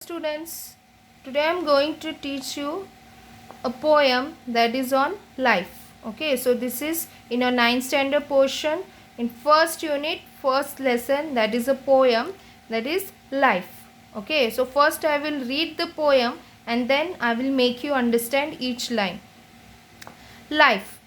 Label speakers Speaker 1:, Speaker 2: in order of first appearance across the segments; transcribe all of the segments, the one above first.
Speaker 1: Students, today I am going to teach you a poem that is on life. Okay, so this is in a 9th standard portion in first unit, first lesson, that is a poem that is life. Okay, so first I will read the poem and then I will make you understand each line. Life.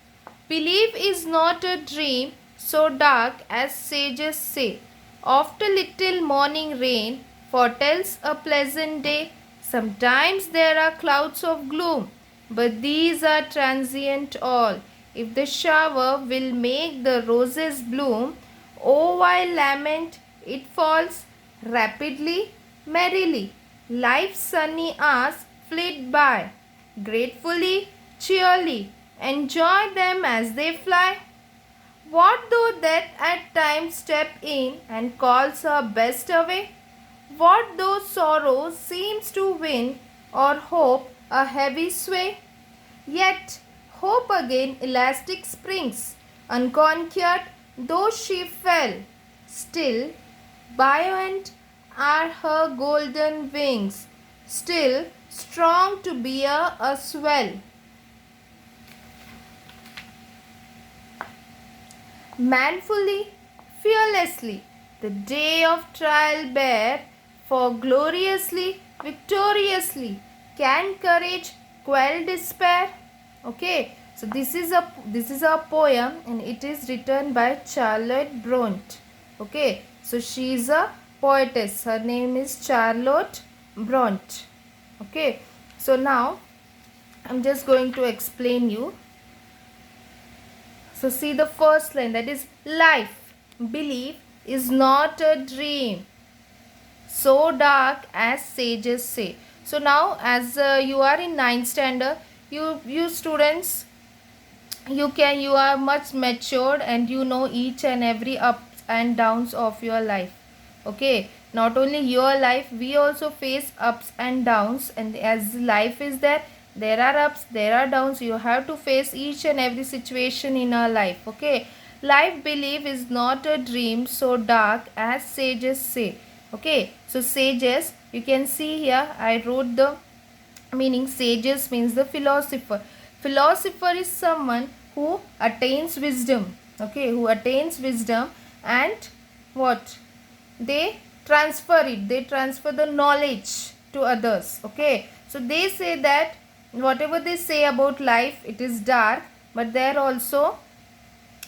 Speaker 1: Belief is not a dream so dark as sages say. Oft a little morning rain foretells a pleasant day. Sometimes there are clouds of gloom, but these are transient all. If the shower will make the roses bloom, oh, why lament? It falls rapidly, merrily. Life's sunny hours flit by, gratefully, cheerily. Enjoy them as they fly. What though death at times step in and calls our best away? What though sorrow seems to win or hope a heavy sway? Yet hope again elastic springs, unconquered though she fell. Still buoyant are her golden wings, still strong to bear a swell. Manfully, fearlessly, the day of trial bear, for gloriously, victoriously, can courage quell despair? Okay, so this is a poem and it is written by Charlotte Bronte. Okay, so she is a poetess. Her name is Charlotte Bronte. Okay, so now I'm just going to explain you. So see the first line, that is life, belief is not a dream so dark as sages say. So now as you are in 9th standard, you students, you are much matured and you know each and every ups and downs of your life. Okay, not only your life, we also face ups and downs, and as life is there are ups, there are downs. You have to face each and every situation in our life. Okay, life belief is not a dream so dark as sages say. Okay, so sages, you can see here I wrote the meaning. Sages means the philosopher. Philosopher is someone who attains wisdom. Okay, who attains wisdom, and what they transfer it, they transfer the knowledge to others. Okay, so they say that whatever they say about life, it is dark, but there also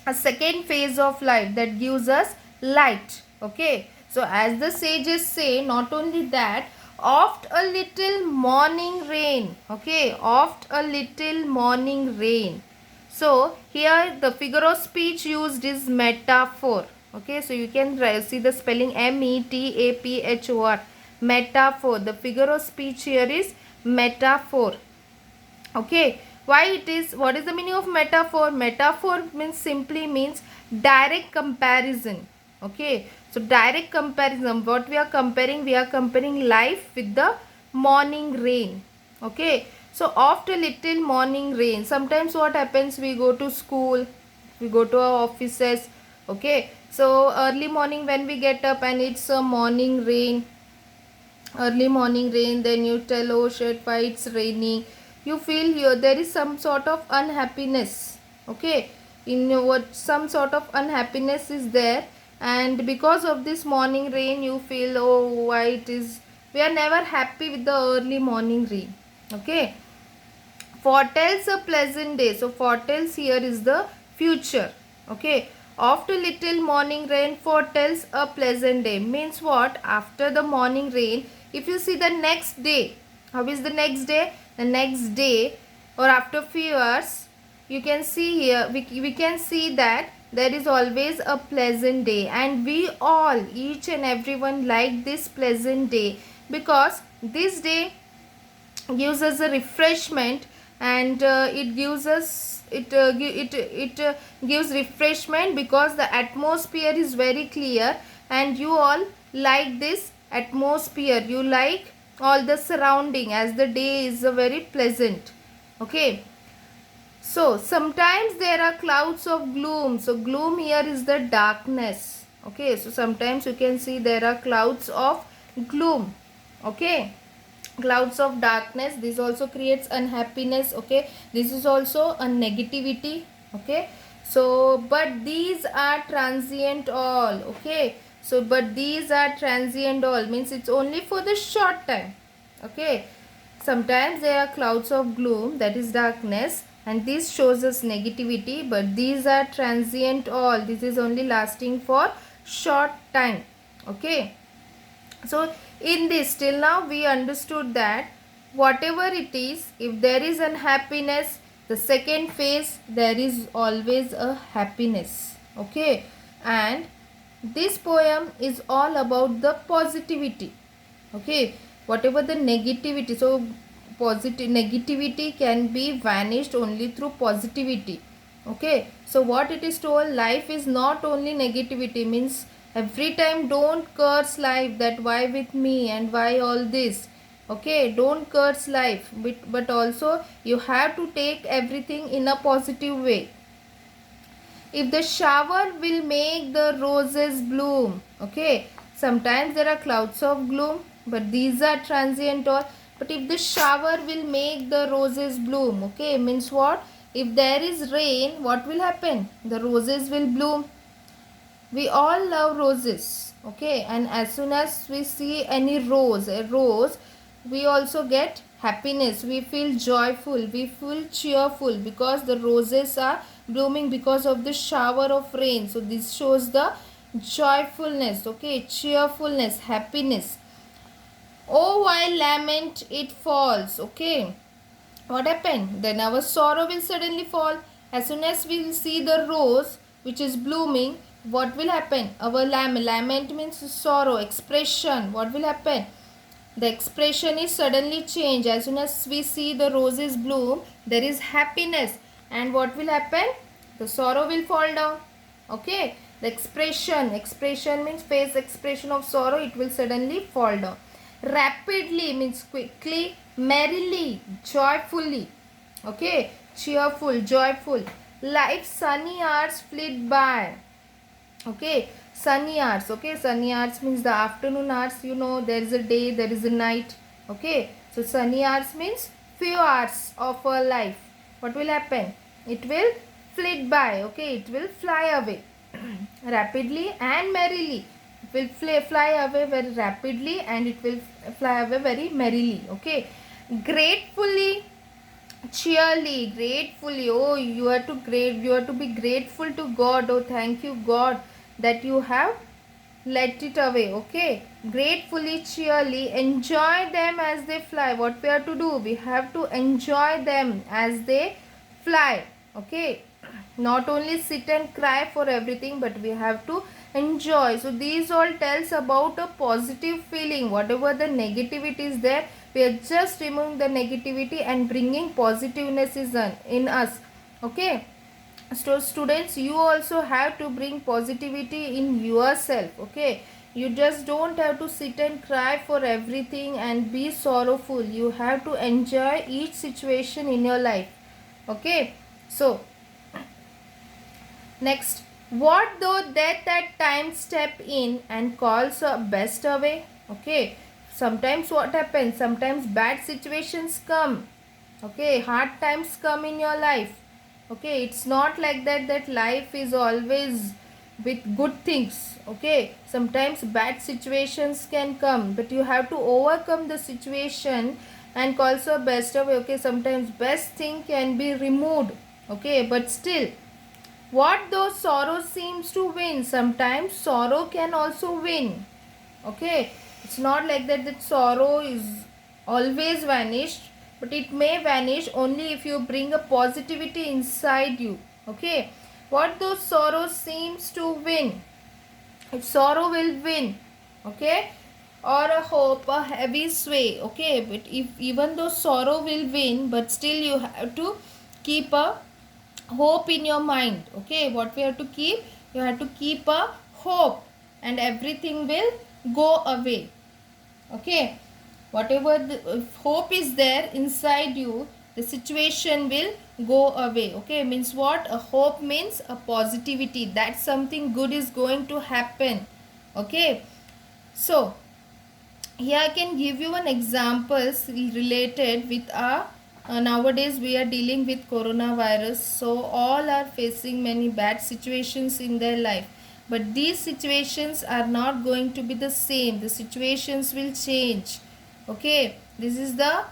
Speaker 1: a second phase of life that gives us light. Okay, so as the sages say, not only that, oft a little morning rain. Okay, oft a little morning rain. So here the figure of speech used is metaphor. Okay, so you can see the spelling metaphor. Metaphor. The figure of speech here is metaphor. Okay, why it is, what is the meaning of metaphor? Metaphor means simply means direct comparison. Okay, so direct comparison, what we are comparing, we are comparing life with the morning rain. Okay, so after little morning rain, sometimes what happens, we go to school, we go to our offices. Okay, so early morning when we get up and it's a morning rain, early morning rain, then you tell, oh shit, why it's raining. You feel here there is some sort of unhappiness. Okay, in what some sort of unhappiness is there, and because of this morning rain you feel, oh, why it is, we are never happy with the early morning rain. Okay, foretells a pleasant day. So foretells here is the future. Okay, after little morning rain foretells a pleasant day means what? After the morning rain, if you see the next day, how is the next day? The next day or after few hours, you can see here, we can see that there is always a pleasant day, and we all, each and everyone, like this pleasant day because this day gives us a refreshment, and it gives us gives refreshment because the atmosphere is very clear, and you all like this atmosphere, you like all the surrounding as the day is very pleasant. Okay, so sometimes there are clouds of gloom. So gloom here is the darkness. Okay, so sometimes you can see there are clouds of gloom. Okay, clouds of darkness, this also creates unhappiness. Okay, this is also a negativity. Okay, so but these are transient all. Okay, so but these are transient all means it's only for the short time. Okay, sometimes there are clouds of gloom, that is darkness, and this shows us negativity, but these are transient all, this is only lasting for short time. Okay, so in this till now we understood that whatever it is, if there is unhappiness, the second phase there is always a happiness. Okay, and this poem is all about the positivity. Okay, whatever the negativity, so positive negativity can be vanished only through positivity. Okay, so what it is told, life is not only negativity, means every time don't curse life that why with me and why all this. Okay, don't curse life, but also you have to take everything in a positive way. If the shower will make the roses bloom. Okay, sometimes there are clouds of gloom, but these are transient all. But if the shower will make the roses bloom, okay, means what? If there is rain, what will happen? The roses will bloom. We all love roses. Okay, and as soon as we see any rose, a rose, we also get happiness, we feel joyful, we feel cheerful, because the roses are blooming because of the shower of rain. So this shows the joyfulness. Okay, cheerfulness, happiness. Oh, why lament it falls. Okay, what happened? Then our sorrow will suddenly fall. As soon as we will see the rose which is blooming, what will happen? Our lament means sorrow, expression. What will happen? The expression is suddenly changed. As soon as we see the roses bloom, there is happiness. And what will happen? The sorrow will fall down. Okay, the expression means face expression of sorrow, it will suddenly fall down. Rapidly means quickly, merrily, joyfully. Okay, cheerful, joyful. Like sunny hours flit by. Okay, sunny hours. Okay, sunny hours means the afternoon hours. You know, there is a day, there is a night. Okay, so sunny hours means few hours of our life. What will happen? It will flit by. Okay, it will fly away rapidly and merrily. It will fly away very rapidly and it will fly away very merrily. Okay, gratefully, cheerily, gratefully. Oh, you are to be grateful to God. Oh, thank you God that you have let it away. Okay, gratefully, cheerily, enjoy them as they fly. What we have to do, we have to enjoy them as they fly. Okay, not only sit and cry for everything, but we have to enjoy. So these all tells about a positive feeling. Whatever the negativity is there, we are just removing the negativity and bringing positiveness in us. Okay, so students, you also have to bring positivity in yourself. Okay, you just don't have to sit and cry for everything and be sorrowful. You have to enjoy each situation in your life. Okay, so next, what though death at times step in and calls a best away? Okay, sometimes what happens? Sometimes bad situations come. Okay, hard times come in your life. Okay, it's not like that life is always with good things. Okay, sometimes bad situations can come, but you have to overcome the situation and calls a best away. Okay, sometimes best thing can be removed. Okay, but still, what though sorrow seems to win? Sometimes sorrow can also win. Okay, it's not like that sorrow is always vanished, but it may vanish only if you bring a positivity inside you. Okay, what though sorrow seems to win? If sorrow will win, okay, or a hope, a heavy sway. Okay, but if even though sorrow will win, but still you have to keep a hope in your mind. Okay, what we have to keep, you have to keep a hope and everything will go away. Okay, whatever the hope is there inside you, the situation will go away. Okay, means what? A hope means a positivity that something good is going to happen. Okay, so here I can give you an examples related with our nowadays we are dealing with coronavirus, so all are facing many bad situations in their life, but these situations are not going to be the same. The situations will change. Okay, this is the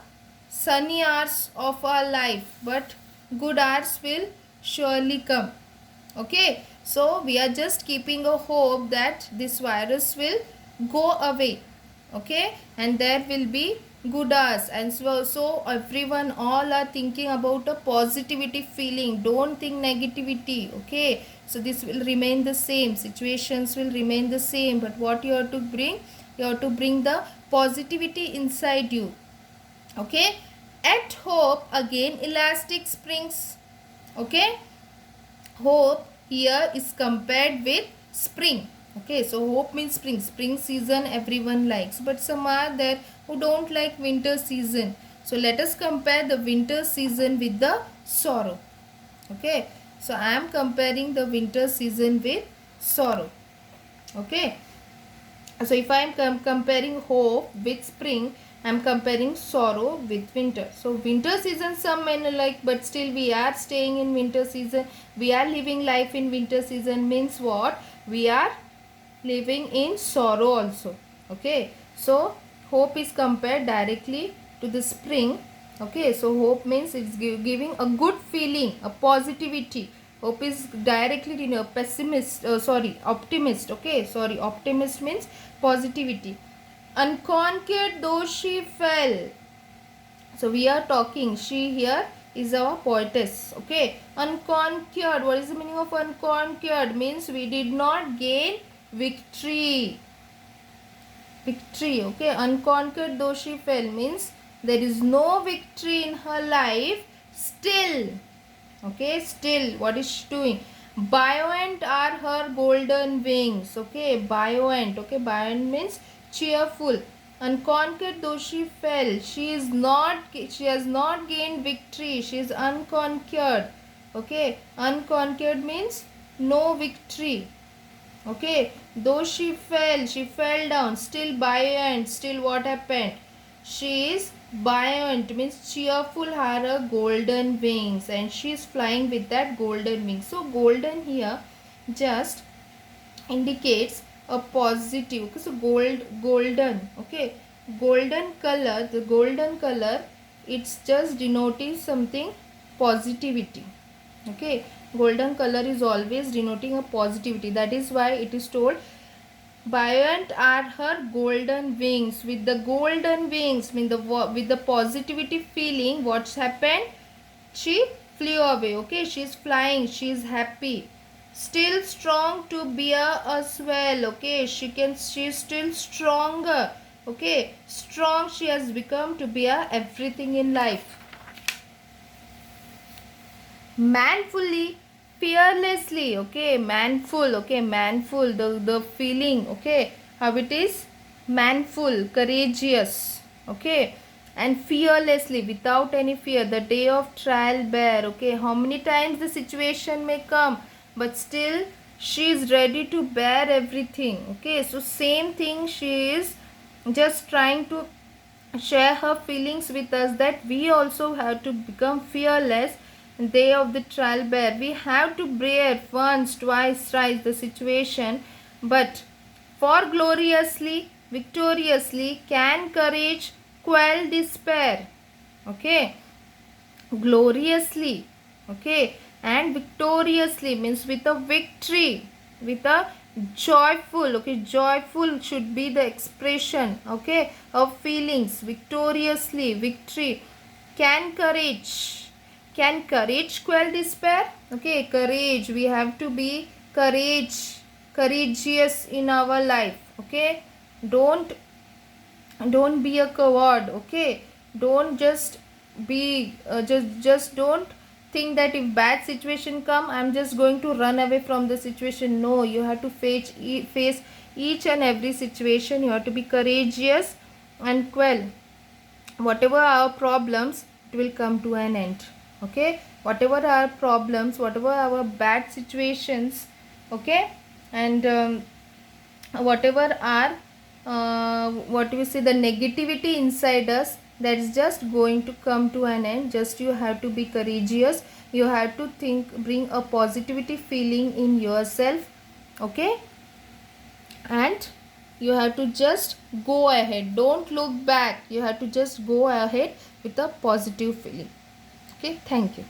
Speaker 1: sunny hours of our life, but good hours will surely come. Okay, so we are just keeping a hope that this virus will go away. Okay, and there will be good hours, and so everyone all are thinking about a positivity feeling. Don't think negativity. Okay, so this will remain the same, situations will remain the same, but what you have to bring, you have to bring the positivity inside you. Okay, at hope again elastic springs. Okay, hope here is compared with spring. Okay, so hope means spring. Spring season everyone likes, but some are there who don't like winter season. So let us compare the winter season with the sorrow. Okay, so I am comparing the winter season with sorrow. Okay, so if I am comparing hope with spring, I am comparing sorrow with winter. So winter season some men like, but still we are staying in winter season. We are living life in winter season means what? We are living in sorrow also. Okay, so hope is compared directly to the spring. Okay, so hope means it's giving a good feeling, a positivity. Hope is directly in a pessimist, optimist. Okay, optimist means positivity. Unconquered though she fell. So we are talking, she here is our poetess. Okay, unconquered, what is the meaning of unconquered? Means we did not gain victory. Okay, unconquered though she fell means there is no victory in her life still. Okay, still what is she doing? Buoyant are her golden wings. Okay, buoyant. Okay, buoyant means cheerful. Unconquered though she fell, she has not gained victory. She is unconquered. Okay, unconquered means no victory. Okay, though she fell down, still buoyant. Still what happened? She is buoyant means cheerful, her golden wings, and she is flying with that golden wings. So golden here just indicates a positive. Okay, so golden. Okay, golden color. The golden color, it's just denoting something positivity. Okay, golden color is always denoting a positivity. That is why it is told buoyant are her golden wings. With the golden wings mean with the positivity feeling, what's happened? She flew away. Okay, she's flying, she's happy. Still strong to bear a swell. Okay, she's still stronger. Okay, strong she has become to bear everything in life. Manfully, fearlessly. Okay, manful. Okay, manful, the feeling. Okay, how it is? Manful, courageous. Okay, and fearlessly, without any fear. The day of trial bear. Okay, how many times the situation may come, but still she is ready to bear everything. Okay, so same thing, she is just trying to share her feelings with us, that we also have to become fearless. Day of the trial bear, we have to bear once, twice, thrice the situation, but for gloriously, victoriously can courage quell despair. Okay, gloriously. Okay, and victoriously means with a victory, with a joyful. Okay, joyful should be the expression, okay, of feelings. Victoriously, victory. Can courage quell despair? Okay, courage, we have to be courageous in our life. Okay, don't be a coward. Okay, don't just be just don't think that if bad situation come, I'm just going to run away from the situation. No, you have to face each and every situation. You have to be courageous and quell whatever our problems, it will come to an end. Okay, whatever our problems, whatever our bad situations. Okay, and whatever are what we say, the negativity inside us, that is just going to come to an end. Just you have to be courageous, you have to think, bring a positivity feeling in yourself, okay, and you have to just go ahead, don't look back, you have to just go ahead with a positive feeling. Okay, thank you.